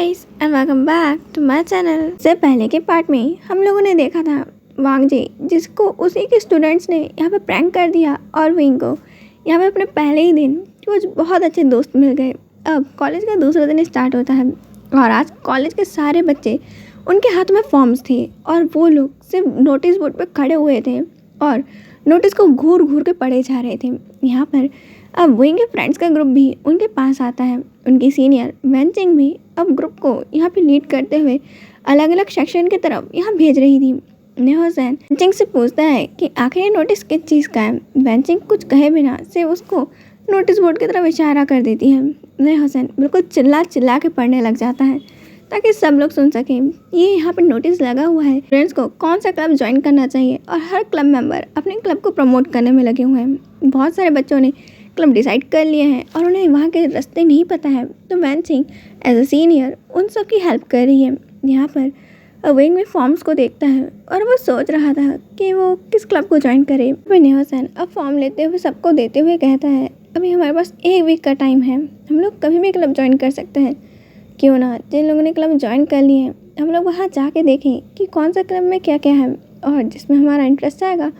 Guys and welcome back to my channel. से पहले के पार्ट में हम लोगों ने देखा था वांग जी, जिसको उसी के स्टूडेंट्स ने यहाँ पे प्रैंक कर दिया और विंग को यहाँ पे अपने पहले ही दिन कुछ बहुत अच्छे दोस्त मिल गए। अब कॉलेज का दूसरा दिन स्टार्ट होता है और आज कॉलेज के सारे बच्चे उनके हाथ में फॉर्म्स थे और वो लोग सिर्फ नोटिस बोर्ड पर खड़े हुए थे और नोटिस को घूर घूर के पढ़े जा रहे थे। यहाँ पर अब विंग के फ्रेंड्स का ग्रुप भी उनके पास आता है। उनकी सीनियर वेंचिंग भी अब ग्रुप को यहाँ पे लीड करते हुए अलग अलग सेक्शन की तरफ यहाँ भेज रही थी। नेहोसेन वेंचिंग से पूछता है कि आखिर ये नोटिस किस चीज़ का है। वेंचिंग कुछ कहे बिना से उसको नोटिस बोर्ड की तरफ इशारा कर देती है। नेहोसेन बिल्कुल चिल्ला चिल्ला के पढ़ने लग जाता है ताकि सब लोग सुन सकें। ये यहाँ पर नोटिस लगा हुआ है फ्रेंड्स को कौन सा क्लब ज्वाइन करना चाहिए और हर क्लब मेंबर अपने क्लब को प्रमोट करने में लगे हुए हैं। बहुत सारे बच्चों ने क्लब डिसाइड कर लिए हैं और उन्हें वहाँ के रास्ते नहीं पता है, तो वेंचिंग एज अ सीनियर उन सब की हेल्प कर रही है। यहाँ पर विंग में फॉर्म्स को देखता है और वो सोच रहा था कि वो किस क्लब को ज्वाइन करे। नेहोसेन अब फॉर्म लेते हुए सबको देते हुए कहता है, अभी हमारे पास 1 वीक का टाइम है, हम लोग कभी भी क्लब ज्वाइन कर सकते हैं। क्यों ना जिन लोगों ने क्लब ज्वाइन कर लिए हैं हम लोग वहाँ जाके देखें कि कौन सा क्लब में क्या क्या है और जिसमें हमारा इंटरेस्ट आएगा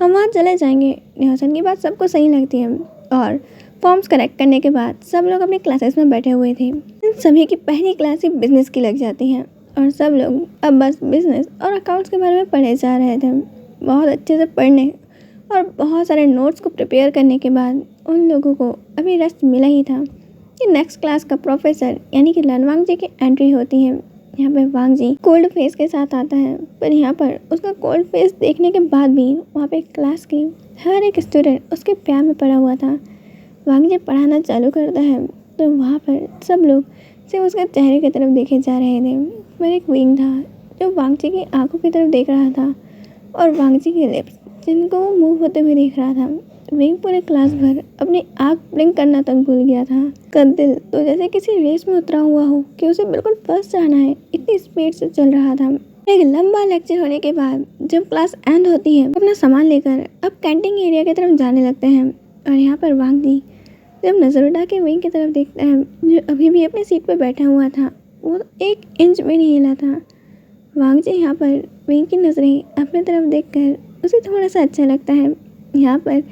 हम वहाँ चले जाएंगे। नेहोसेन की बात सबको सही लगती है और फॉर्म्स कलेक्ट करने के बाद सब लोग अपनी क्लासेस में बैठे हुए थे। इन सभी की पहली क्लास ही बिजनेस की लग जाती है और सब लोग अब बस बिजनेस और अकाउंट्स के बारे में पढ़े जा रहे थे। बहुत अच्छे से पढ़ने और बहुत सारे नोट्स को प्रिपेयर करने के बाद उन लोगों को अभी रेस्ट मिला ही था कि नेक्स्ट क्लास का प्रोफेसर यानी कि वांग जी की एंट्री होती है। यहाँ पे वांग जी कोल्ड फेस के साथ आता है, पर यहाँ पर उसका कोल्ड फेस देखने के बाद भी वहाँ पे क्लास की हर एक स्टूडेंट उसके प्यार में पड़ा हुआ था। वांग जी पढ़ाना चालू करता है तो वहाँ पर सब लोग सिर्फ उसके चेहरे की तरफ देखे जा रहे थे। पर एक विंग था जो वांग जी की आंखों की तरफ देख रहा था और वांग जी के लिप्स जिनको वो मूव होते हुए देख रहा था। विंग पूरे क्लास भर अपनी आँख ब्लिंक करना तक भूल गया था। का दिल तो जैसे किसी रेस में उतरा हुआ हो कि उसे बिल्कुल फर्स्ट जाना है, इतनी स्पीड से चल रहा था। एक लंबा लेक्चर होने के बाद जब क्लास एंड होती है अपना सामान लेकर अब कैंटीन एरिया की तरफ जाने लगते हैं और यहाँ पर वांग जी जब नज़र उठा के विंग की तरफ देखता है जो अभी भी अपनी सीट पर बैठा हुआ था, वो 1 इंच भी नहीं हिला था। वांग जी यहाँ पर विंग की नज़रें अपनी तरफ देखकर उसे थोड़ा सा अच्छा लगता है। यहाँ पर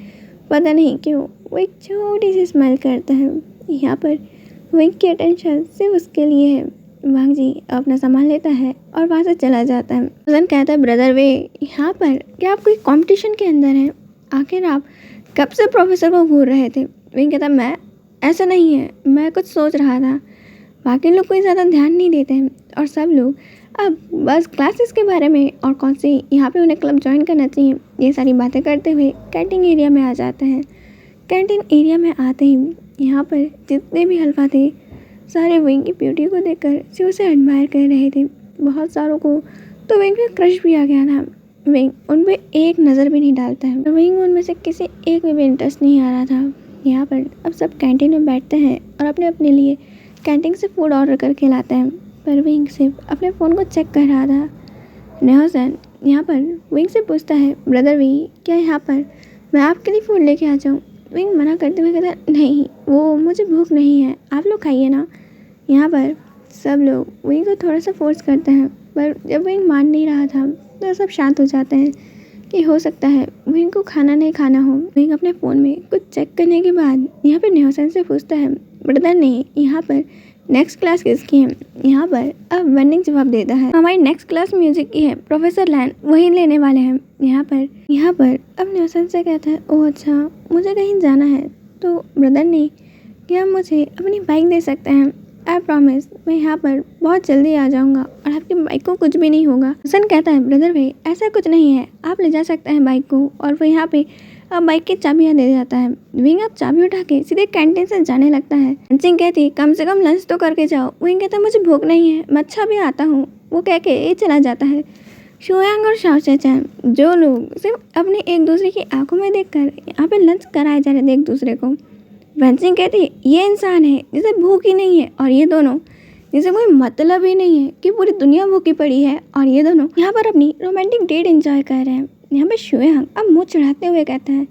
पता नहीं क्यों वो एक छोटी सी स्माइल करता है। यहाँ पर विंग की अटेंशन सिर्फ उसके लिए है। वांग जी अपना सामान लेता है और वहाँ से चला जाता है। हसन कहता है, ब्रदर वे यहाँ पर क्या आप कोई कंपटीशन के अंदर हैं? आखिर आप कब से प्रोफेसर को घूर रहे थे? विंग कहता, मैं ऐसा नहीं है, मैं कुछ सोच रहा था। बाकी लोग कोई ज़्यादा ध्यान नहीं देते हैं और सब लोग अब बस क्लासेस के बारे में और कौन सी यहाँ पे उन्हें क्लब ज्वाइन करना चाहिए ये सारी बातें करते हुए कैंटीन एरिया में आ जाते हैं। कैंटीन एरिया में आते ही यहाँ पर जितने भी हल्फा थे सारे विंग की ब्यूटी को देखकर सिर्फ उसे एडमायर कर रहे थे। बहुत सारों को तो विंग पे क्रश भी आ गया था। विंग उन पर एक नज़र भी नहीं डालता है। विंग उनमें से किसी एक में भी इंटरेस्ट नहीं आ रहा था। यहाँ पर अब सब कैंटीन में बैठते हैं और अपने अपने लिए कैंटीन से फूड ऑर्डर करके लाते हैं, पर विंग सिर्फ अपने फ़ोन को चेक कर रहा था। नेहोसेन यहाँ पर विंग से पूछता है, ब्रदर वी क्या यहाँ पर मैं आपके लिए फ़ूड लेके आ जाऊँ? विंग मना करते हुए कहता, नहीं वो मुझे भूख नहीं है, आप लोग खाइए ना। यहाँ पर सब लोग विंग को थोड़ा सा फोर्स करते हैं, पर जब विंग मान नहीं रहा था तो सब शांत हो जाते हैं कि हो सकता है विंग को खाना नहीं खाना हो। विंग अपने फ़ोन में कुछ चेक करने के बाद यहाँ पर नेहोसेन से पूछता है, ब्रदर ने यहाँ पर नेक्स्ट क्लास किसकी है? यहाँ पर अब वेंडिंग जवाब देता है, हमारी नेक्स्ट क्लास म्यूजिक की है, प्रोफेसर लैन वही लेने वाले हैं। यहाँ पर अब नेहोसेन से कहता है, ओह अच्छा मुझे कहीं जाना है तो ब्रदर ने क्या मुझे अपनी बाइक दे सकते हैं? आई प्रॉमिस मैं यहाँ पर बहुत जल्दी आ जाऊँगा और आपकी बाइक को कुछ भी नहीं होगा। हसन कहता है, ब्रदर भाई ऐसा कुछ नहीं है, आप ले जा सकते हैं बाइक को। और वो यहाँ पे अब बाइक की चाबियाँ दे जाता है। विंग अब चाबी उठा के सीधे कैंटीन से जाने लगता है। वेंचिंग कहती, कम से कम लंच तो करके जाओ। विंग कहता, मुझे भूख नहीं है, मैं अच्छा भी आता हूँ। वो कह के ये चला जाता है। शुयांग और शाओ चैन जो लोग सिर्फ अपने एक दूसरे की आंखों में देखकर यहाँ पे लंच कराए जा रहे थे एक दूसरे को। वेंचिंग कहती, ये इंसान है जिसे भूख ही नहीं है और ये दोनों जिसे कोई मतलब ही नहीं है कि पूरी दुनिया भूखी पड़ी है और ये दोनों यहाँ पर अपनी रोमांटिक डेट एंजॉय कर रहे हैं। यहाँ पे शुयांग अब मुँह चढ़ाते हुए कहता है,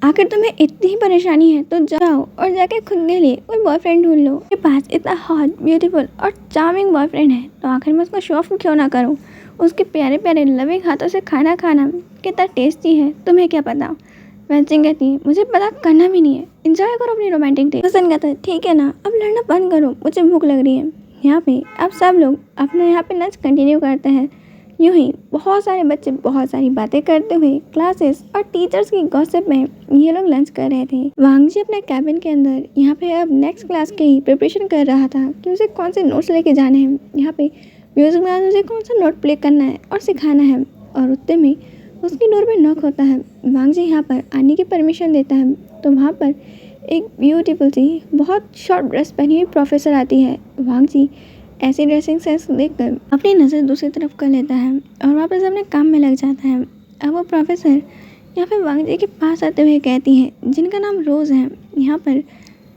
आखिर तुम्हें इतनी ही परेशानी है तो जाओ और जाके खुद के लिए कोई बॉयफ्रेंड ढूंढ लो। मेरे पास इतना हॉट, ब्यूटीफुल और चार्मिंग बॉयफ्रेंड है तो आखिर मैं उसको शो ऑफ क्यों ना करूँ। उसके प्यारे प्यारे लविंग हाथों से खाना खाना कितना टेस्टी है तुम्हें क्या पता। वैसे कहती है मुझे पता करना भी नहीं है, एंजॉय करो अपनी रोमांटिक डे। हसन कहता है ठीक है ना, अब लड़ना बंद करो, मुझे भूख लग रही है। यहाँ पे अब सब लोग अपने यहाँ पे लंच कंटिन्यू करते हैं। यूं ही बहुत सारे बच्चे बहुत सारी बातें करते हुए क्लासेस और टीचर्स की गॉसिप में ये लोग लंच कर रहे थे। वांग जी अपने कैबिन के अंदर यहाँ पे अब नेक्स्ट क्लास की ही प्रिपरेशन कर रहा था कि उसे कौन से नोट्स लेके जाने हैं। यहाँ पे म्यूजिक में उसे कौन सा नोट प्ले करना है और सिखाना है। और उतने में उसकी डोर पे नॉक होता है। वांग जी यहाँ पर आने की परमिशन देता है तो वहाँ पर एक ब्यूटीफुल सी बहुत शॉर्ट ड्रेस पहनी हुई प्रोफेसर आती है। वांग जी ऐसी ड्रेसिंग सेंस देखकर अपनी नज़र दूसरी तरफ कर लेता है और वापस अपने काम में लग जाता है। अब वो प्रोफेसर यहाँ पे वांग जी के पास आते हुए कहती है, जिनका नाम रोज़ है, यहाँ पर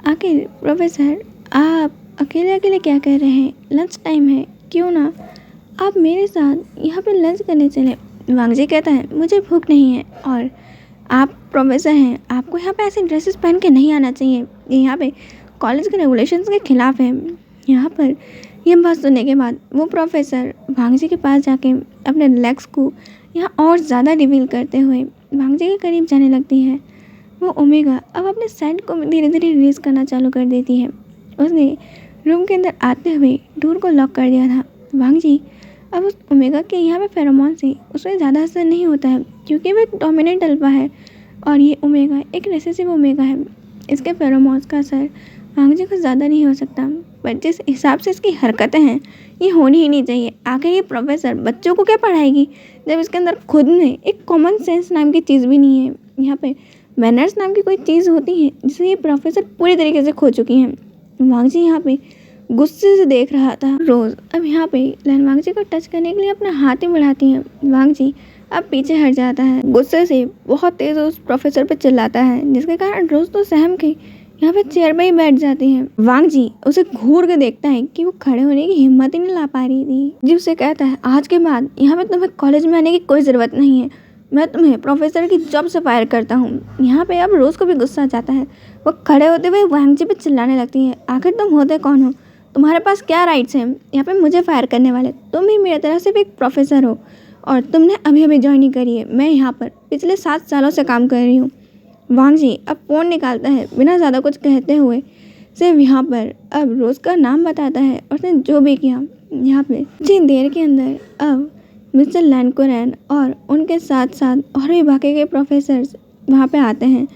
आखिर प्रोफेसर आप अकेले अकेले क्या कर रहे हैं, लंच टाइम है, क्यों ना आप मेरे साथ यहाँ पे लंच करने चले। वांग जी कहता है मुझे भूख नहीं है और आप प्रोफेसर हैं, आपको यहाँ पे ऐसे ड्रेसेस पहन के नहीं आना चाहिए, ये यहाँ पे कॉलेज के रेगुलेशंस के खिलाफ है। यहाँ पर ये बात सुनने के बाद वो प्रोफेसर वांग जी के पास जाके अपने लेग्स को यहाँ और ज़्यादा रिवील करते हुए वांग जी के करीब जाने लगती है। वो ओमेगा अब अपने सेंट को धीरे धीरे रिलीज करना चालू कर देती है। उसने रूम के अंदर आते हुए डोर को लॉक कर दिया था। वांग जी अब उस ओमेगा के यहाँ पे फेरोमोन से उसमें ज़्यादा असर नहीं होता है क्योंकि वो एक डोमिनेंट अल्फा है और ये ओमेगा एक रिसेसिव ओमेगा है। इसके फेरोमोन्स का असर वांग जी को ज़्यादा नहीं हो सकता, पर जिस हिसाब से इसकी हरकतें हैं ये होनी ही नहीं चाहिए। आखिर ये प्रोफेसर बच्चों को क्या पढ़ाएगी जब इसके अंदर खुद में एक कॉमन सेंस नाम की चीज़ भी नहीं है। यहाँ पे मैनर्स नाम की कोई चीज़ होती है जिसे ये प्रोफेसर पूरी तरीके से खो चुकी हैं। वांग जी यहाँ पे गुस्से से देख रहा था। रोज़ अब यहाँ पे लैन वांग जी को टच करने के लिए अपना हाथ ही बढ़ाती है। वांग जी अब पीछे हट जाता है, गुस्से से बहुत तेज़ उस प्रोफेसर पे चिल्लाता है, जिसके कारण रोज़ तो सहम के यहाँ पे चेयर पे ही बैठ जाती हैं। वांग जी उसे घूर के देखता है कि वो खड़े होने की हिम्मत ही नहीं ला पा रही थी। जी उसे कहता है आज के बाद यहाँ पे तुम्हें कॉलेज में आने की कोई ज़रूरत नहीं है, मैं तुम्हें प्रोफेसर की जॉब से फायर करता हूँ। यहाँ पे अब रोज़ को भी गुस्सा आ जाता है। वो खड़े होते हुए वांग जी पे चिल्लाने लगती है, आखिर तुम होते कौन हो, तुम्हारे पास क्या राइट्स हैं यहाँ पे मुझे फायर करने वाले। तुम ही मेरी तरह सिर्फ एक प्रोफेसर हो और तुमने अभी अभी ज्वाइन ही करी है। मैं यहाँ पर पिछले 7 सालों से काम कर रही हूँ। वांग जी अब फ़ोन निकालता है बिना ज़्यादा कुछ कहते हुए, सिर्फ यहाँ पर अब रोज़ का नाम बताता है और उसने जो भी किया। यहाँ पे कुछ ही देर के अंदर अब मिस्टर लैंडकुरैन और उनके साथ साथ और भी बाकी के प्रोफेसर्स वहाँ पे आते हैं।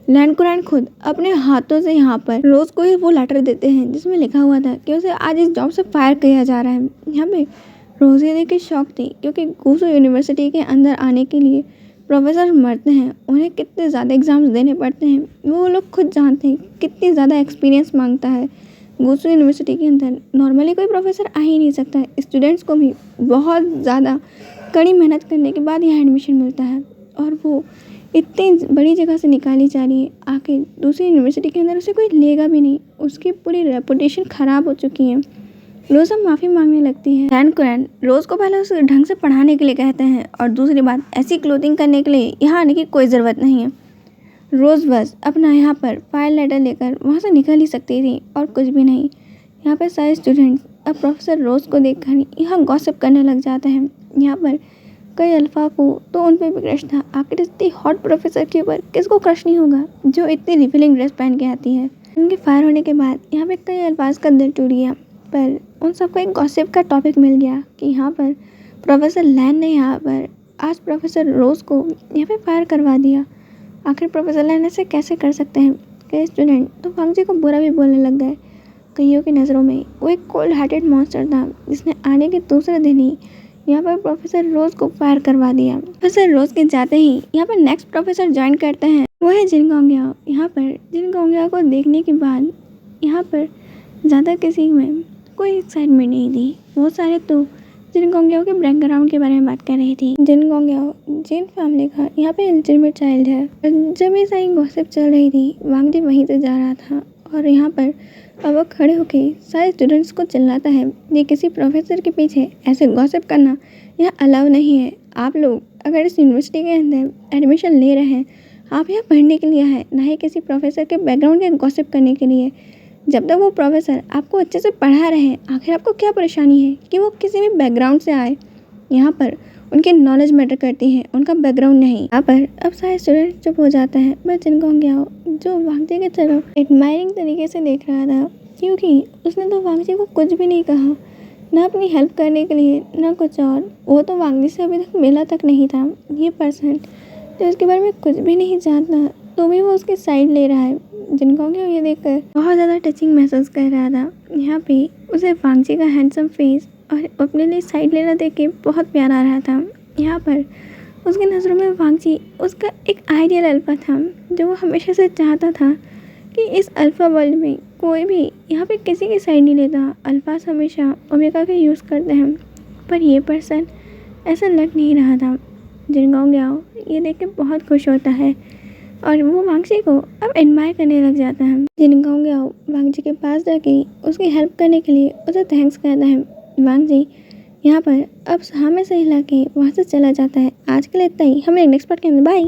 लैंडकुरैन खुद अपने हाथों से यहाँ पर रोज़ को ही वो लेटर देते हैं जिसमें लिखा हुआ था कि उसे आज इस जॉब से फायर किया जा रहा है। यहाँ पे रोज़ ये देख के शौक थी क्योंकि गुसू यूनिवर्सिटी के अंदर आने के लिए प्रोफेसर मरते हैं, उन्हें कितने ज़्यादा एग्ज़ाम्स देने पड़ते हैं, वो लोग खुद जानते हैं कितनी ज़्यादा एक्सपीरियंस मांगता है। गुसू यूनिवर्सिटी के अंदर नॉर्मली कोई प्रोफेसर आ ही नहीं सकता है। स्टूडेंट्स को भी बहुत ज़्यादा कड़ी मेहनत करने के बाद यहाँ एडमिशन मिलता है और वो इतनी बड़ी जगह से निकाली जा रही है, आखिर दूसरी यूनिवर्सिटी के अंदर उसे कोई लेगा भी नहीं, उसकी पूरी रेपुटेशन ख़राब हो चुकी है। रोज़ अब माफ़ी मांगने लगती है। लैंडकुरैन रोज़ को पहले उसे ढंग से पढ़ाने के लिए कहते हैं और दूसरी बात ऐसी क्लोथिंग करने के लिए यहाँ आने की कोई ज़रूरत नहीं है। रोज़ बस अपना यहाँ पर फाइल लेटर लेकर वहाँ से निकल ही सकती थी और कुछ भी नहीं। यहाँ पर सारे स्टूडेंट्स अब प्रोफेसर रोज़ को देखकर यहाँ गॉसिप करने लग जाते हैं। यहाँ पर कई अल्फ़ा को तो उन पर भी क्रश था, आखिर इतनी हॉट प्रोफेसर के ऊपर किसको क्रश नहीं होगा जो इतनी रिफिलिंग ड्रेस पहन के आती है। उनके फायर होने के बाद यहाँ पे कई अल्फाज का दिल टूट गया, पर उन सबको एक गॉसिप का टॉपिक मिल गया कि यहाँ पर प्रोफेसर लैन ने यहाँ पर आज प्रोफेसर रोज़ को यहाँ पे फायर करवा दिया। आखिर प्रोफेसर लैन ऐसे कैसे कर सकते हैं। कई स्टूडेंट तो वांग जी को बुरा भी बोलने लग गए। कईयों की नज़रों में वो एक कोल्ड हार्टेड मॉन्स्टर था जिसने आने के दूसरे दिन ही यहाँ पर प्रोफेसर रोज़ को फायर करवा दिया। प्रोफेसर रोज़ के जाते ही यहाँ पर नेक्स्ट प्रोफेसर ज्वाइन करते हैं, वो है जिन गोंगयाओ। यहाँ पर जिन गोंगयाओ को देखने के बाद यहाँ पर ज़्यादा किसी में कोई एक्साइटमेंट नहीं थी। बहुत सारे तो जिन गोंगयाओ के बैकग्राउंड के बारे में बात कर रही थी। जिन गोंगयाओ जिन फैमिली का यहाँ पे इलिजिटिमेट चाइल्ड है। जब ये सारी गॉसिप चल रही थी, वांग जी वहीं से जा रहा था और यहाँ पर अब वो खड़े होके सारे स्टूडेंट्स को चिल्लाता है, ये किसी प्रोफेसर के पीछे ऐसे गॉसिप करना यह अलाउ नहीं है। आप लोग अगर इस यूनिवर्सिटी के अंदर एडमिशन ले रहे हैं, आप यहाँ पढ़ने के लिए आए, ना ही किसी प्रोफेसर के बैकग्राउंड के गॉसिप करने के लिए। जब तक वो प्रोफेसर आपको अच्छे से पढ़ा रहे हैं, आखिर आपको क्या परेशानी है कि वो किसी भी बैकग्राउंड से आए। यहाँ पर उनकी नॉलेज मैटर करती है, उनका बैकग्राउंड नहीं। यहाँ पर अब सारे स्टूडेंट चुप हो जाते हैं, बस जिनको गया जो वांगजी की तरफ एडमायरिंग तरीके से देख रहा था, क्योंकि उसने तो वांगजी को कुछ भी नहीं कहा, ना अपनी हेल्प करने के लिए ना कुछ और। वो तो वांगजी से अभी तक मिला तक नहीं था। ये पर्सन जो उसके बारे में कुछ भी नहीं जानता, तो भी वो उसकी साइड ले रहा है। जिनको ये देखकर बहुत ज़्यादा टचिंग महसूस कर रहा था। यहाँ पे उसे वांगजी का हैंडसम फेस और अपने लिए साइड लेना देख के बहुत प्यार आ रहा था। यहाँ पर उसकी नज़रों में वांगजी उसका एक आइडियल अल्फा था, जो वो हमेशा से चाहता था कि इस अल्फा वर्ल्ड में कोई भी यहाँ पे किसी की साइड नहीं लेता। अल्फास हमेशा ओमेगा का यूज़ करते हैं, पर ये पर्सन ऐसा लग नहीं रहा था। जिनगांग ग्याओ ये देख के बहुत खुश होता है और वो वांगजी को अब एडमायर करने लग जाता है। जिनगांग ग्याओ वांगजी के पास जाके उसकी हेल्प करने के लिए उसे थैंक्स कहता है। वांगजी यहाँ पर अब हाँ में से हिला के वहाँ से चला जाता है। आज के लिए इतना ही, हमें नेक्स्ट पार्ट के अंदर बाय।